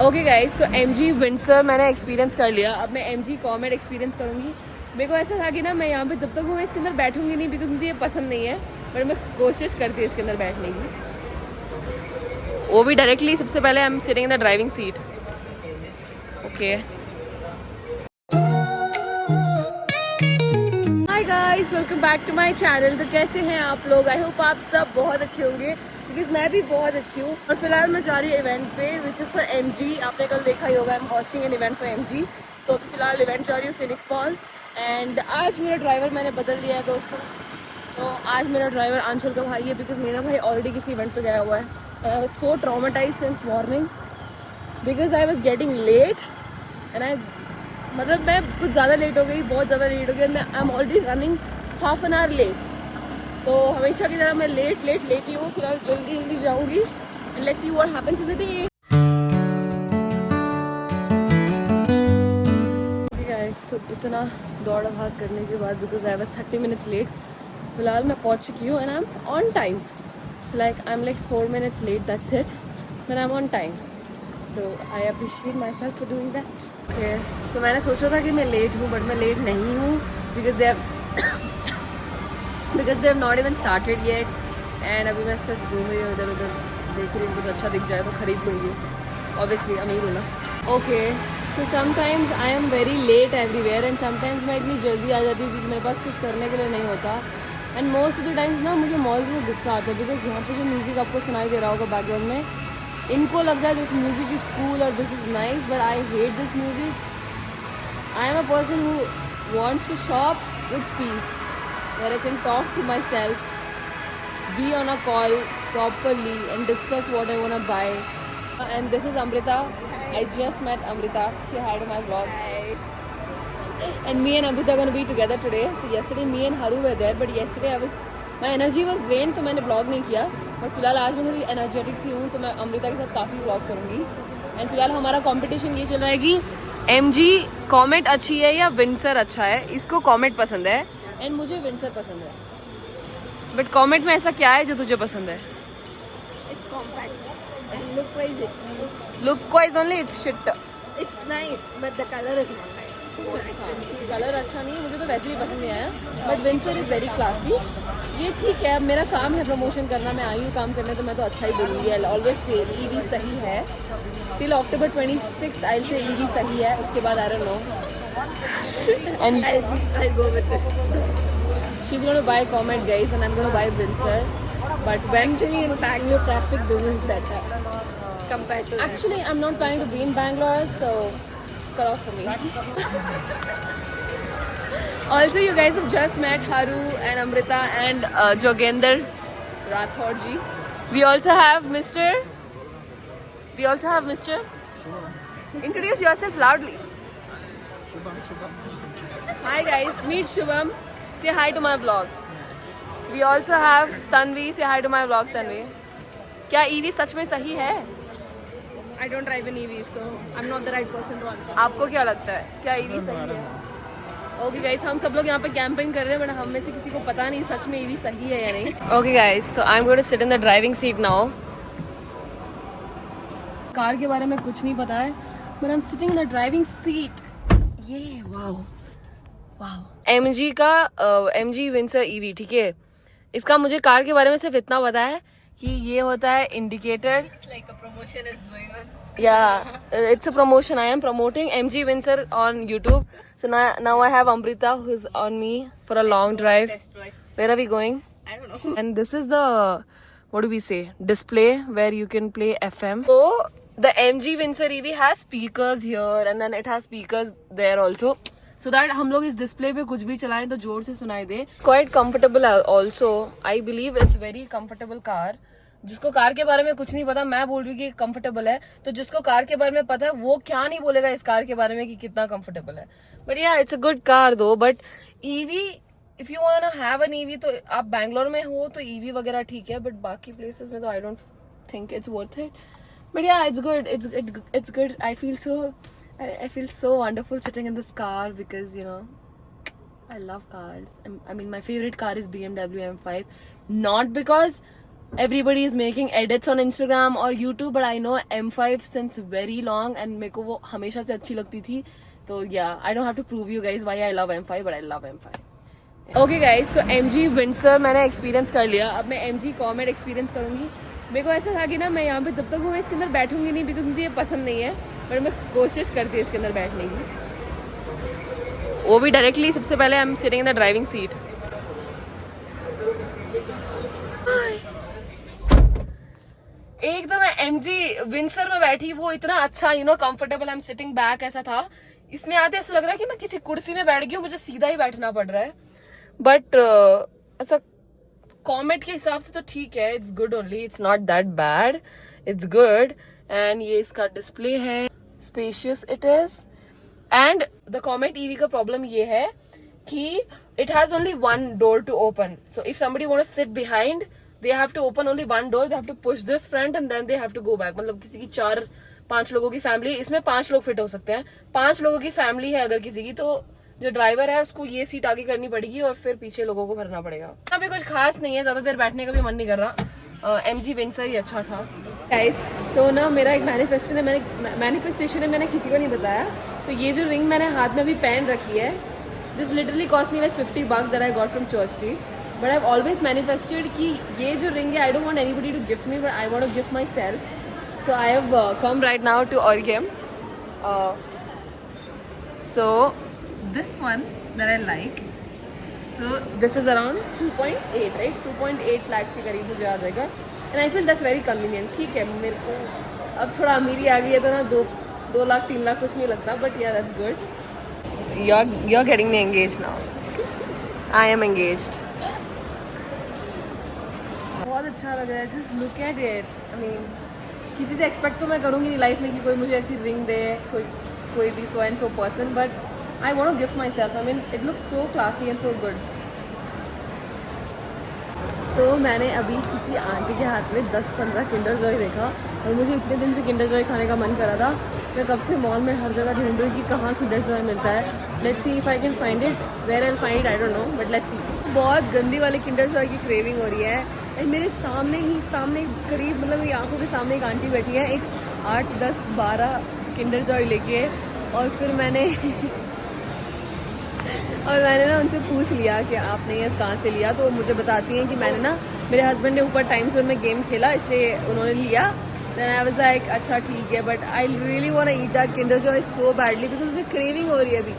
Okay guys, तो MG Windsor मैंने experience कर लिया. अब मैं MG कॉमेट एक्सपीरियंस करूँगी. मेरे को ऐसा था कि ना मैं यहाँ पे जब तक हूँ मैं इसके अंदर बैठूंगी नहीं, बिकॉज मुझे ये पसंद नहीं है. बट मैं कोशिश करती हूँ इसके अंदर बैठने की, वो भी डायरेक्टली. सबसे पहले I am sitting in the driving seat. Okay, hi guys, welcome back to my channel. तो कैसे हैं आप लोग? आई होप आप सब बहुत अच्छे होंगे, बिकॉज मैं भी बहुत अच्छी हूँ. और फिलहाल मैं जा रही हूँ इवेंट पे, विच इज़ फॉर MG. आपने कल देखा ही होगा, I am hoisting an event for MG. तो अभी फिलहाल इवेंट जा रही हूँ फिनिक्स मॉल. एंड आज मेरा ड्राइवर मैंने बदल लिया है दोस्तों. तो आज मेरा ड्राइवर आंचल का भाई है, बिकॉज मेरा भाई ऑलरेडी किसी इवेंट पे गया हुआ है. I was so traumatized since morning, because I was getting late. And I मतलब मैं कुछ ज़्यादा लेट हो गई, बहुत ज़्यादा लेट हो गई. मैं I am already running half an hour late. तो हमेशा की तरह मैं लेट ही हूँ. फिलहाल जल्दी जाऊँगी. And let's see what happens in the day. तो इतना दौड़ भाग करने के बाद, because I was 30 minutes late, फिलहाल मैं पहुंच चुकी हूँ. And I am on time. So like I am like 4 minutes late, that's it, but I am on time. तो I appreciate myself for doing that. Okay, तो मैंने सोचा था कि मैं लेट हूँ, बट मैं लेट नहीं हूँ, because they have not even started yet. And अभी मैं सिर्फ घूम रही हूँ इधर उधर, देख रही हूँ कुछ अच्छा दिख जाए तो खरीद लूँगी. ऑब्वियसली अमीर हूँ ना. Okay, so sometimes I am very late everywhere, and sometimes मैं इतनी जल्दी आ जाती हूँ क्योंकि मेरे पास कुछ करने के लिए नहीं होता. And most of the times ना मुझे मॉल्स में गुस्सा आता है, बिकॉज यहाँ पे जो म्यूज़िक आपको सुनाई दे रहा होगा बैकग्राउंड में, इनको लगता है दिस म्यूज़िक इज़ कूल और this is nice, but I hate this music. I am a person who wants to shop with peace, where I can talk to myself, be on a call properly and discuss what I want to buy. And this is Amrita. Hi. I just met Amrita. Say hi to my vlog. Hi. And me and Amrita are going to be together today. So yesterday me and Haru were there, but yesterday my energy was drained, तो मैंने vlog नहीं किया. But फिलहाल आज मैं थोड़ी energetic सी हूँ, तो मैं अमृता के साथ काफ़ी vlog करूँगी. एंड फिलहाल हमारा कंपटीशन ये चल रहा है कि MG कॉमेट अच्छी है या विंडसर अच्छा है. इसको कॉमेट पसंद है एंड मुझे विंडसर पसंद है. बट कॉमेट में ऐसा क्या है जो तुझे पसंद है? It's compact and look-wise it looks. Look wise only it's shit. It's nice, but the color is not nice. Colour अच्छा नहीं है, मुझे तो वैसे भी पसंद नहीं आया. But Windsor is very classy. ये ठीक है, अब मेरा काम है प्रमोशन करना, मैं आई हूँ काम करने, तो मैं तो अच्छा ही बोलूँगी. आई ऑलवेज से EV सही है. टिल October 26th आई से EV सही है, उसके बाद आई don't no. And I'll go with this. she's going to buy Comet guys, and I'm going to buy Windsor. But when Actually, in Bangalore traffic, this is better compared to. actually I'm not planning to be in Bangalore, so it's cut off for me. Also, you guys have just met Haru and Amrita and Jogender Rathod ji. We also have Mr. Introduce yourself loudly. Hi guys, meet Shubham. Say hi to my vlog. We also have Tanvi. Say hi to my vlog, Tanvi. क्या EV सच में सही है? I don't drive an EV, so I'm not the right person to answer. आपको क्या लगता है, क्या EV सही है? ओके गाइस, हम सब लोग यहाँ पे कैंपिंग कर रहे हैं, बट हम में से किसी को पता नहीं सच में EV सही है या नहीं. ओके गाइस, तो I am going to sit in the driving seat now. Car के बारे में कुछ नहीं पता है, but I am sitting in the driving seat. ये वाओ MG का MG विंडसर EV, ठीक है. इसका मुझे कार के बारे में सिर्फ इतना पता है कि ये होता है indicator. It's like a promotion is going on. Yeah, it's a promotion. I am promoting MG Windsor on YouTube. So now I have Amrita who's on me for a long drive. Test drive. Where are we going? I don't know. And this is the, what do we say, display where you can play FM. So the MG Windsor EV has speakers here, and then it has speakers there also, so that हम लोग इस display पे कुछ भी चलाएं तो जोर से सुनाई दे. Quite comfortable also. I believe it's very comfortable car. जिसको कार के बारे में कुछ नहीं पता, मैं बोल रही हूँ कि कंफर्टेबल है, तो जिसको कार के बारे में पता है वो क्या नहीं बोलेगा इस कार के बारे में कि कितना कंफर्टेबल है. But yeah it's a good car though. But EV, if you want to have an EV, तो आप बैंगलोर में हो तो EV वगैरह ठीक है, बट बाकी प्लेसेस में तो I don't think it's worth it. But yeah it's good, it's good. I feel so wonderful sitting in this car, because you know I love cars. I mean, my favorite car is BMW M5. Not because everybody is making edits on Instagram or YouTube, but I know M5 since very long and मेरे को वो हमेशा से अच्छी लगती थी. तो yeah, I don't have to prove you guys why I love M5, but I love M5. Okay guys, तो MG Windsor मैंने एक्सपीरियंस कर लिया. अब मैं MG Comet एक्सपीरियंस करूँगी. मेरे को ऐसा था कि ना मैं यहाँ पे जब तक हूँ मैं इसके अंदर बैठूंगी नहीं, बिकॉज मुझे ये पसंद नहीं है, बट मैं कोशिश करती हूँ इसके अंदर बैठने की. वो भी डायरेक्टली सबसे पहले I am sitting in the driving seat. एक तो मैं MG विंसर में बैठी, वो इतना अच्छा comfortable, I am sitting back ऐसा था. इसमें आते ऐसा लग रहा है कि मैं किसी कुर्सी में बैठ गई हूँ, मुझे सीधा ही बैठना पड़ रहा है. बट ऐसा कॉमेट के हिसाब से तो ठीक है, it's good only, it's not that bad, it's good. And ये इसका डिस्प्ले है, spacious it is. And the comet EV का प्रॉब्लम ये है कि it has only one door to open. So if somebody want to sit behind, they have to open only one door, they have to push this front and then they have to go back. मतलब किसी की 4-5 लोगों की family, इसमें 5 लोग fit हो सकते हैं. 5 लोगों की फैमिली है अगर किसी की, तो जो ड्राइवर है उसको ये सीट आगे करनी पड़ेगी और फिर पीछे लोगों को भरना पड़ेगा. यहाँ पे कुछ खास नहीं है, ज्यादा देर बैठने का भी मन नहीं कर रहा. MG विंसर ही अच्छा था गाइस. तो ना मेरा एक मैनिफेस्टेशन है, मैंने किसी को नहीं बताया. तो ये जो रिंग मैंने हाथ में अभी पहन रखी है, this literally cost me like $50 that I got from Church Street. But I've always manifested कि ये जो ring है, I don't want anybody to gift me, but I want to gift myself. So I have come right now to Origam. So this one that I like. So this is around 2.8, right? 2.8 lakhs के करीब मुझे आ जाएगा. And I feel that's very convenient. ठीक है, मेरे को अब थोड़ा अमीरी आ गई है तो ना 2 लाख 3 लाख कुछ नहीं लगता. But yeah, that's good. You're getting me engaged now. I am engaged. बहुत अच्छा लग रहा है. Just look at it. I mean किसी से एक्सपेक्ट तो मैं करूँगी नहीं लाइफ में कि कोई मुझे ऐसी रिंग दे, कोई भी so and so person, but I want to gift myself. I mean it looks so classy and so good. तो मैंने अभी किसी आंटी के हाथ में 10-15 किंडर जॉय देखा और मुझे इतने दिन से किंडर जॉय खाने का मन करा था. मैं कब से मॉल में हर जगह ढूंढ रही कि कहाँ किंडर जॉय मिलता है. Let's see if I can find it. Where I will find it I don't know, but let's see. बहुत गंदी वाली किंडर जॉय की क्रेविंग हो रही है. एंड मेरे सामने करीब मतलब मेरी आंखों के सामने एक आंटी बैठी है, एक 8-10-12 किंडर जॉय लेके. और फिर मैंने ना उनसे पूछ लिया कि आपने ये कहाँ से लिया. तो वो मुझे बताती हैं कि मैंने ना, मेरे हस्बैंड ने ऊपर टाइम जोन में गेम खेला इसलिए उन्होंने लिया. देन आई वाज लाइक अच्छा ठीक है, but I really want to eat that Kinder Joy so badly because मुझे क्रेविंग हो रही है अभी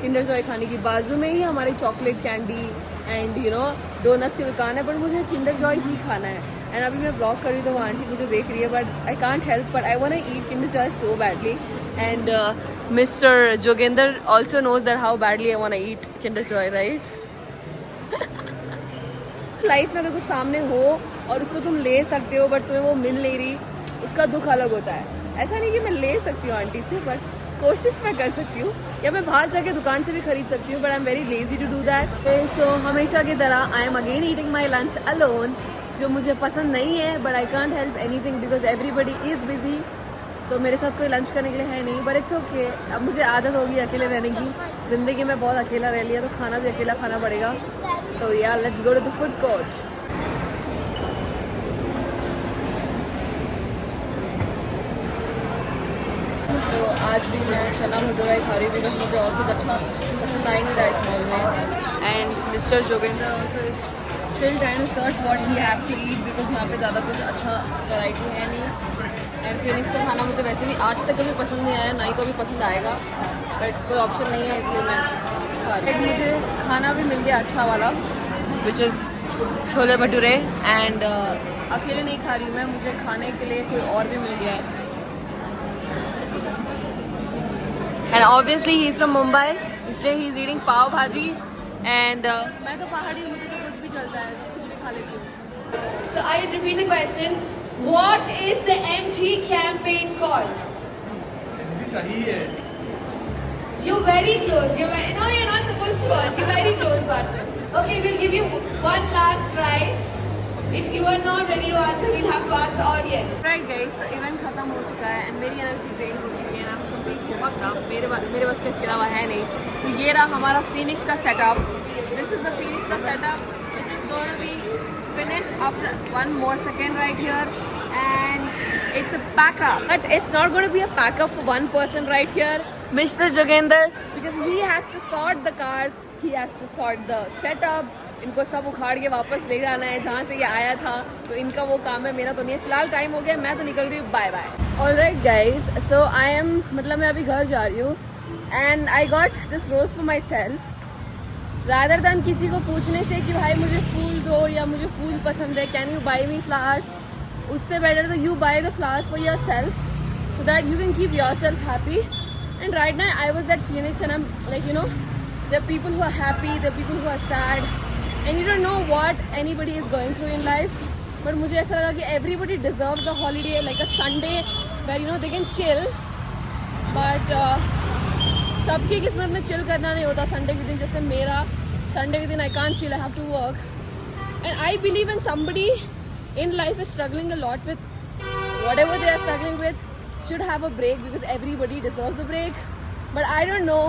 किंडर जॉय खाने की. बाजू में ही हमारी चॉकलेट कैंडी एंड डोनट्स की दुकान है, बट मुझे किंडर जॉय ही खाना है. एंड अभी मैं ब्लॉग कर रही हूँ तो वो आंटी मुझे देख रही है, but I can't help, but I want to eat Kinder Joy so badly. And mister Jogendra also knows that how badly I want to eat Kinder Joy, right. Life में अगर कुछ सामने हो और उसको तुम ले सकते हो बट तुम्हें वो मिल नहीं रही, उसका दुख अलग होता है. ऐसा नहीं कि मैं ले सकती हूँ आंटी से, बट कोशिश मैं कर सकती हूँ, या मैं बाहर जाके दुकान से भी खरीद सकती हूँ, but I am very lazy to do that. सो हमेशा की तरह I am again eating my lunch alone, जो मुझे पसंद नहीं है, but I can't help anything because everybody is busy. तो मेरे साथ कोई लंच करने के लिए है नहीं, बट इट्स ओके. अब मुझे आदत होगी अकेले रहने की. जिंदगी में बहुत अकेला रह लिया, तो खाना भी अकेला खाना पड़ेगा. तो yeah let's go to the food court. तो आज भी मैं चना भटूरा खा रही हूँ बिकॉज मुझे और कुछ अच्छा पसंद आ ही नहीं रहा इस मॉल में. And mister Jogendra also still trying to search what he have to eat because यहाँ पे ज़्यादा कुछ अच्छा वैरायटी है नहीं. एंड फिनिक्स का खाना मुझे वैसे भी आज तक कभी पसंद नहीं आया, ना ही कभी पसंद आएगा, बट कोई ऑप्शन नहीं है इसलिए मैं खा रही हूँ. मुझे खाना भी मिल गया अच्छा वाला, which is chole bhature. And अकेले नहीं खा रही हूँ मैं, मुझे खाने के लिए कोई और भी मिल गया है. And obviously he is from Mumbai, इसलिए ही इज़ ईटिंग पाव भाजी. एंड मैं तो पहाड़ी हूँ, मुझे तो कुछ भी चलता है, तो कुछ भी खा लेती हूँ. So I repeat the question, what is the MG campaign called? You're very close. No, you're not supposed to earn. You're very close, partner. Okay, we'll give you one last try. If you are not ready to answer, we'll have to ask the audience. Right, guys. तो event खत्म हो चुका है and मेरी energy drain हो चुकी है. I'm completely fucked up. मेरे बस के इसके अलावा है नहीं. तो ये रहा हमारा फिनिक्स का setup. This is the Phoenix का setup, which is going to be finish after one more second right here, and it's a packer. But it's not going to be a packer for one person right here, Mr. Jogender, because he has to sort the cars, he has to sort the setup. इनको सब उखाड़ के वापस ले जाना है जहाँ से ये आया था, तो इनका वो काम है, मेरा तो नहीं है. फिलहाल टाइम हो गया, मैं तो निकल रही हूँ. Bye bye. Alright guys, so I am मतलब मैं अभी घर जा रही हूँ. And I got this rose for myself, rather than किसी को पूछने से कि भाई मुझे फूल दो या मुझे फूल पसंद है, can you by me flowers. उससे बेटर तो you by the flowers for your self, so that you can keep your self happy. And right now I was that feelings and I am like, you know, there are people who are happy, there are people who are sad, and you don't know what anybody is going through in life. But मुझे ऐसा लगा कि everybody deserves a holiday, like a Sunday where you know they can chill. But सबकी किस्मत में chill करना नहीं होता संडे के दिन. जैसे मेरा संडे के दिन I can't chill, I have to work. And I believe when somebody in life is struggling a lot with whatever they are struggling with, should have a break, because everybody deserves a break. But I don't know.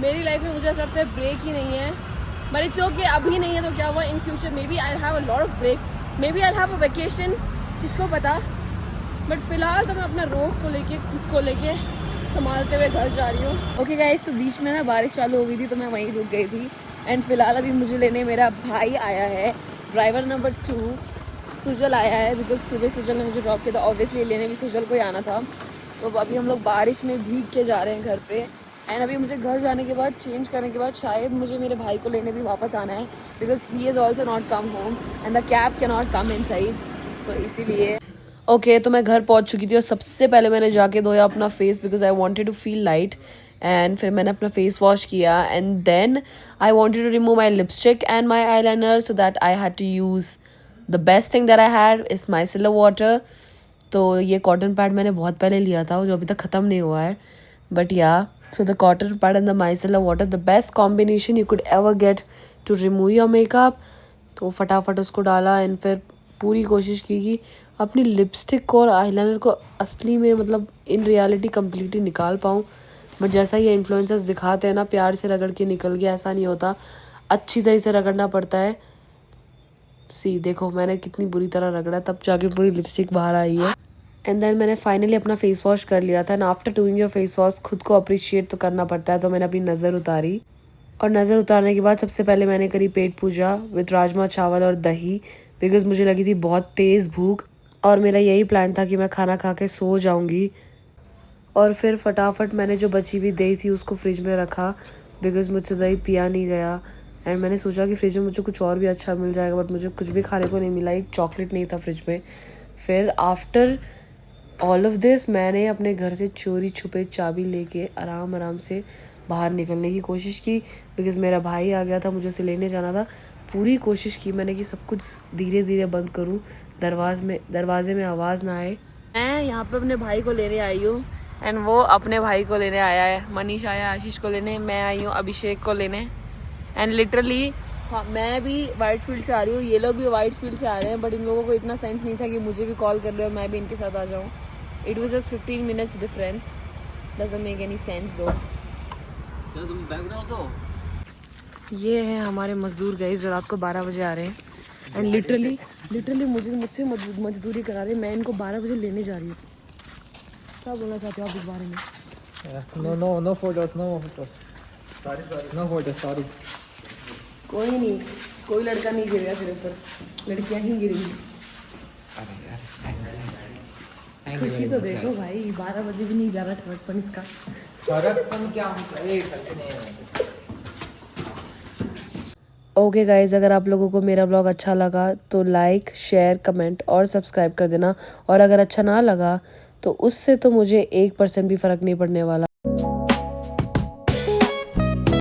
मेरी life में मुझे ऐसा लगता है break ही नहीं है. But it's okay, अभी नहीं है तो क्या हुआ, in future maybe I have a lot of break, maybe I have a vacation, किसको पता. बट फिलहाल तो मैं अपना रोज़ को लेके, खुद को लेके संभालते हुए घर जा रही हूँ. ओके गाइस, तो बीच में ना बारिश चालू हो गई थी तो मैं वहीं रुक गई थी. एंड फिलहाल अभी मुझे लेने मेरा भाई आया है, ड्राइवर नंबर 2 सुजल आया है, बिकॉज सुबह सुजल ने मुझे ड्रॉप किया था. ऑब्वियसली लेने भी सुजल को ही आना था. तो अभी हम लोग बारिश में भीग के जा रहे हैं घर पे. एंड अभी मुझे घर जाने के बाद, चेंज करने के बाद, शायद मुझे मेरे भाई को लेने भी वापस आना है, because he is also not come home and the cab can not come inside. तो इसीलिए ओके, तो मैं घर पहुंच चुकी थी और सबसे पहले मैंने जाके धोया अपना face, because I wanted to feel light. And फिर मैंने अपना फेस वॉश किया. And then I wanted to remove my lipstick and my eyeliner, so that I had to use the best thing that I had is micellar water. तो ये cotton pad मैंने बहुत पहले लिया था, जो अभी तक ख़त्म नहीं हुआ है. बट या, so the cotton pad and the micellar water, the best combination you could ever get to remove your makeup. तो फटाफट उसको डाला एंड फिर पूरी कोशिश की कि अपनी लिपस्टिक को और आईलाइनर को असली में, मतलब इन रियलिटी कम्प्लीटली निकाल पाऊँ. बट जैसा ये इन्फ्लुएंसर्स दिखाते हैं ना, प्यार से रगड़ के निकल गया, ऐसा नहीं होता. अच्छी तरह से रगड़ना पड़ता है. सी देखो, मैंने कितनी बुरी तरह रगड़ा, तब जाके पूरी लिपस्टिक बाहर आई है. एंड देन मैंने फाइनली अपना फेस वॉश कर लिया था. And after doing your face wash, खुद को अप्रिशिएट तो करना पड़ता है. तो मैंने अपनी नज़र उतारी, और नज़र उतारने के बाद सबसे पहले मैंने करी पेट पूजा विद राजमा चावल और दही, बिकॉज मुझे लगी थी बहुत तेज़ भूख, और मेरा यही प्लान था कि मैं खाना खा के सो जाऊँगी. और फिर फटाफट मैंने जो बची हुई दही थी उसको फ्रिज में रखा, बिकॉज मुझसे दही पिया नहीं गया. एंड मैंने सोचा कि फ्रिज में मुझे कुछ और भी अच्छा मिल जाएगा, बट मुझे कुछ भी खाने को नहीं मिला. एक चॉकलेट नहीं था फ्रिज में. फिर आफ्टर ऑल ऑफ दिस मैंने अपने घर से चोरी छुपे चाबी लेके आराम से बाहर निकलने की कोशिश की, बिकॉज मेरा भाई आ गया था, मुझे उसे लेने जाना था. पूरी कोशिश की मैंने कि सब कुछ धीरे धीरे बंद करूं, दरवाजे में आवाज़ ना आए. मैं यहाँ पे अपने भाई को लेने आई हूँ, एंड वो अपने भाई को लेने आया है. मनीष आया आशीष को लेने, मैं आई हूँ अभिषेक को लेने. एंड लिटरली मैं भी वाइट फील्ड से आ रही हूँ, ये लोग भी वाइट फील्ड से आ रहे हैं. बट इन लोगों को इतना सेंस नहीं था कि मुझे भी कॉल कर ले और मैं भी इनके साथ आ जाऊँ. It was just 15 minutes difference. Doesn't make any sense though. क्या तुम बैग रहे हो? तो ये है हमारे मजदूर गाइस जो रात को 12 बजे आ रहे हैं. एंड लिटरली मुझसे मजदूरी करा रहे हैं. मैं इनको 12 बजे लेने जा रही हूँ. क्या बोलना चाहते हो आप इस बारे में? No photos. No photos, sorry. कोई नहीं, कोई लड़का नहीं गिरेगा तेरे ऊपर, लड़कियाँ ही गिरेंगी. खुशी तो देखो भाई, 12 बजे भी नहीं जा रहा ठरकपन इसका. ओके गाइज, अगर आप लोगों को मेरा व्लॉग अच्छा लगा तो लाइक, शेयर, कमेंट और सब्सक्राइब कर देना. और अगर अच्छा ना लगा तो उससे तो मुझे 1% भी फ़र्क नहीं पड़ने वाला.